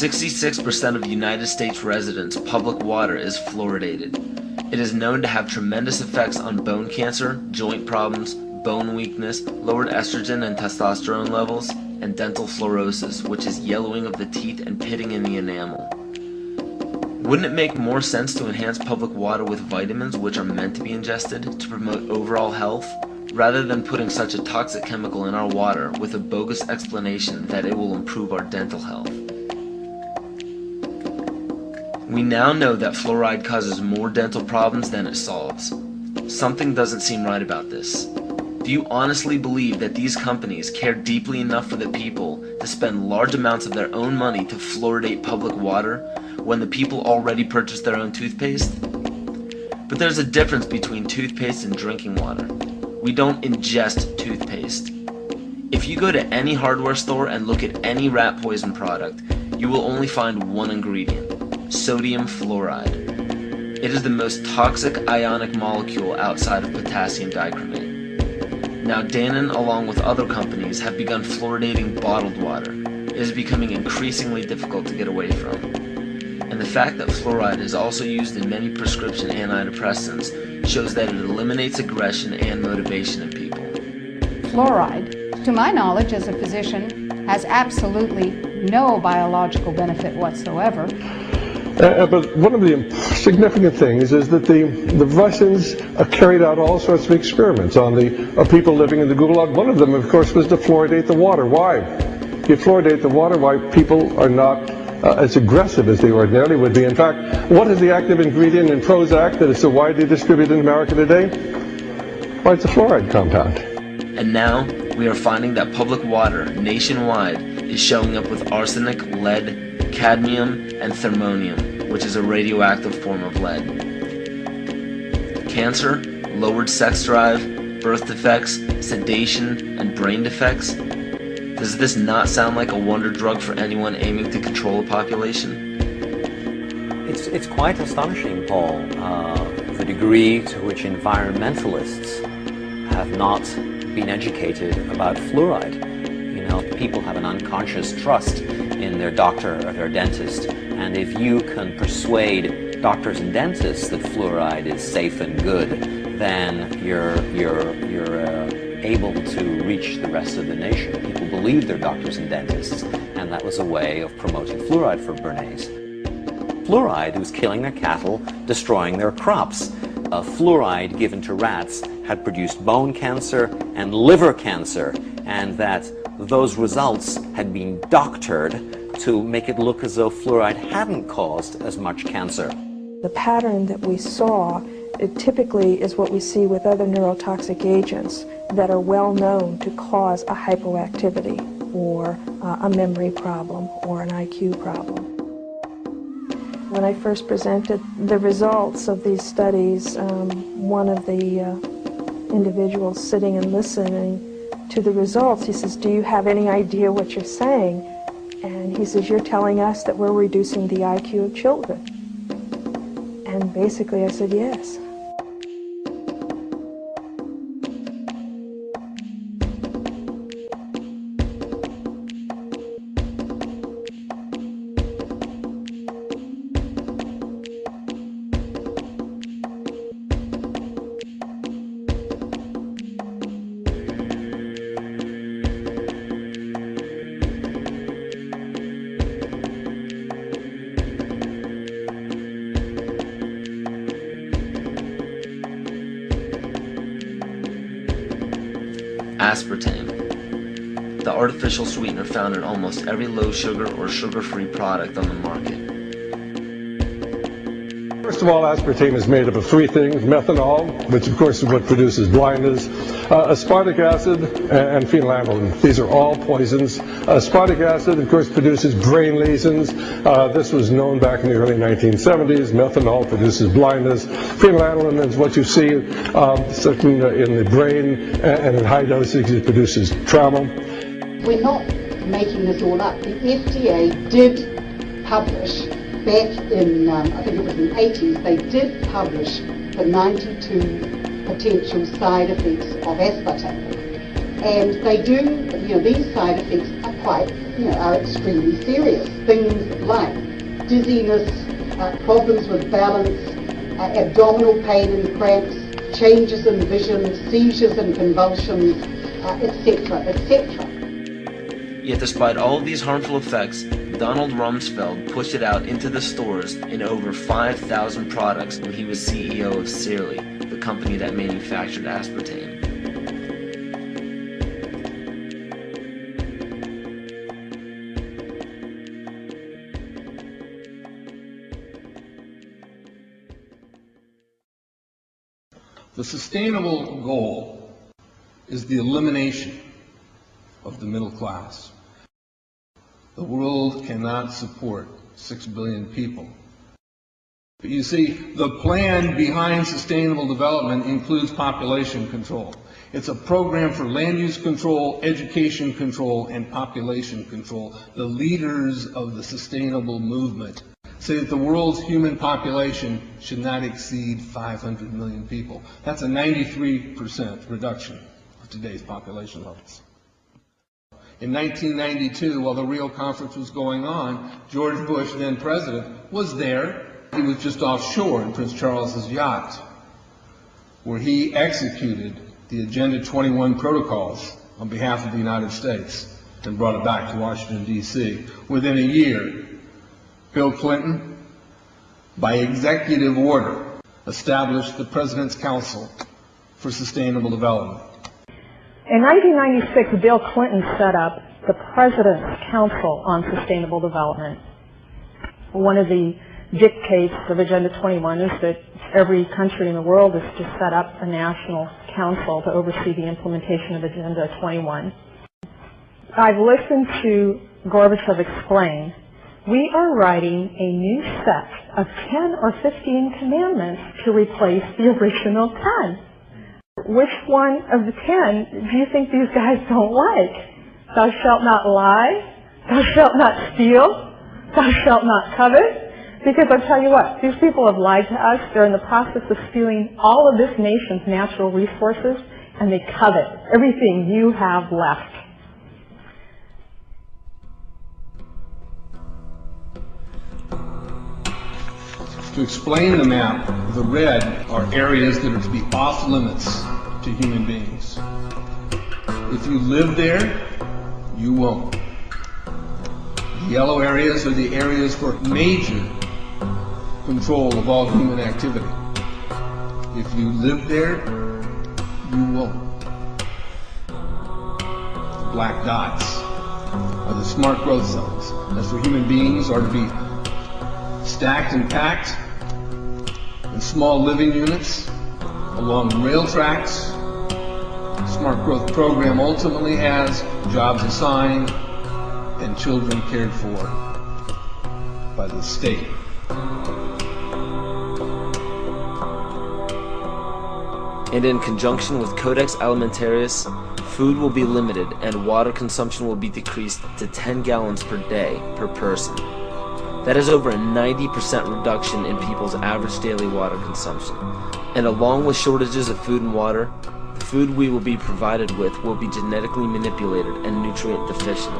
66% of United States residents' public water is fluoridated. It is known to have tremendous effects on bone cancer, joint problems, bone weakness, lowered estrogen and testosterone levels, and dental fluorosis, which is yellowing of the teeth and pitting in the enamel. Wouldn't it make more sense to enhance public water with vitamins which are meant to be ingested to promote overall health, rather than putting such a toxic chemical in our water with a bogus explanation that it will improve our dental health? We now know that fluoride causes more dental problems than it solves. Something doesn't seem right about this. Do you honestly believe that these companies care deeply enough for the people to spend large amounts of their own money to fluoridate public water when the people already purchase their own toothpaste? But there's a difference between toothpaste and drinking water. We don't ingest toothpaste. If you go to any hardware store and look at any rat poison product, you will only find one ingredient: sodium fluoride. It is the most toxic ionic molecule outside of potassium dichromate. Now Dannon, along with other companies, have begun fluoridating bottled water. It is becoming increasingly difficult to get away from. And the fact that fluoride is also used in many prescription antidepressants shows that it eliminates aggression and motivation in people. Fluoride, to my knowledge as a physician, has absolutely no biological benefit whatsoever. But one of the significant things is that the Russians carried out all sorts of experiments on the people living in the Gulag. One of them, of course, was to fluoridate the water. Why? You fluoridate the water, why people are not as aggressive as they ordinarily would be. In fact, what is the active ingredient in Prozac that is so widely distributed in America today? Why, it's a fluoride compound. And now, we are finding that public water nationwide is showing up with arsenic, lead, cadmium, and thermonium, which is a radioactive form of lead. Cancer, lowered sex drive, birth defects, sedation, and brain defects. Does this not sound like a wonder drug for anyone aiming to control a population? It's quite astonishing, Paul, the degree to which environmentalists have not been educated about fluoride. You know, people have an unconscious trust in their doctor or their dentist, and if you can persuade doctors and dentists that fluoride is safe and good, then you're able to reach the rest of the nation. People believe their doctors and dentists, and that was a way of promoting fluoride for Bernays. Fluoride was killing their cattle, destroying their crops. Fluoride given to rats had produced bone cancer and liver cancer, and that those results had been doctored to make it look as though fluoride hadn't caused as much cancer. The pattern that we saw, it typically is what we see with other neurotoxic agents that are well known to cause a hypoactivity or a memory problem or an IQ problem. When I first presented the results of these studies, one of the individuals sitting and listening to the results, he says, "Do you have any idea what you're saying?" And he says, "You're telling us that we're reducing the IQ of children." And basically I said, yes. Aspartame, the artificial sweetener found in almost every low-sugar or sugar-free product on the market. First of all, aspartame is made up of three things: methanol, which of course is what produces blindness, aspartic acid, and phenylalanine. These are all poisons. Aspartic acid, of course, produces brain lesions. This was known back in the early 1970s. Methanol produces blindness. Phenylalanine is what you see in the brain, and in high dosage it produces trauma. We're not making this all up. The FDA did publish back in, I think it was in the 80s, they did publish the 92 potential side effects of aspartame. And they do, these side effects are are extremely serious. Things like dizziness, problems with balance, abdominal pain and cramps, changes in vision, seizures and convulsions, etc., etc. Yet despite all of these harmful effects, Donald Rumsfeld pushed it out into the stores in over 5,000 products when he was CEO of Searly, the company that manufactured aspartame. The sustainable goal is the elimination of the middle class. The world cannot support 6 billion people. But you see, the plan behind sustainable development includes population control. It's a program for land use control, education control, and population control. The leaders of the sustainable movement say that the world's human population should not exceed 500 million people. That's a 93% reduction of today's population levels. In 1992, while the Rio conference was going on, George Bush, then president, was there. He was just offshore in Prince Charles's yacht, where he executed the Agenda 21 protocols on behalf of the United States and brought it back to Washington, D.C. Within a year, Bill Clinton, by executive order, established the President's Council for Sustainable Development. In 1996, Bill Clinton set up the President's Council on Sustainable Development. One of the dictates of Agenda 21 is that every country in the world is to set up a national council to oversee the implementation of Agenda 21. I've listened to Gorbachev explain, we are writing a new set of 10 or 15 commandments to replace the original 10. Which one of the 10 do you think these guys don't like? Thou shalt not lie, thou shalt not steal, thou shalt not covet. Because I'll tell you what, these people have lied to us. They're in the process of stealing all of this nation's natural resources, and they covet everything you have left. To explain the map, the red are areas that are to be off limits to human beings. If you live there, you won't. The yellow areas are the areas for major control of all human activity. If you live there, you won't. The black dots are the smart growth zones. That's where human beings are to be stacked and packed in small living units along rail tracks. The smart growth program ultimately has jobs assigned and children cared for by the state. And in conjunction with Codex Alimentarius, food will be limited and water consumption will be decreased to 10 gallons per day per person. That is over a 90% reduction in people's average daily water consumption. And along with shortages of food and water, the food we will be provided with will be genetically manipulated and nutrient deficient.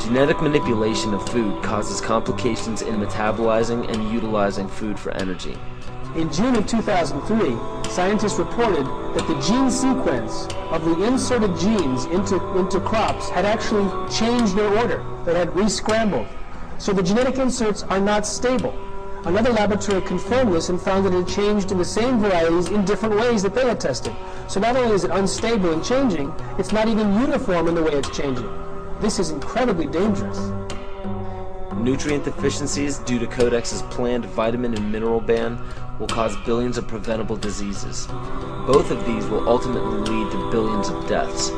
Genetic manipulation of food causes complications in metabolizing and utilizing food for energy. In June of 2003, scientists reported that the gene sequence of the inserted genes into crops had actually changed their order. They had re-scrambled. So the genetic inserts are not stable. Another laboratory confirmed this and found that it had changed in the same varieties in different ways that they had tested. So not only is it unstable and changing, it's not even uniform in the way it's changing. This is incredibly dangerous. Nutrient deficiencies due to Codex's planned vitamin and mineral ban will cause billions of preventable diseases. Both of these will ultimately lead to billions of deaths.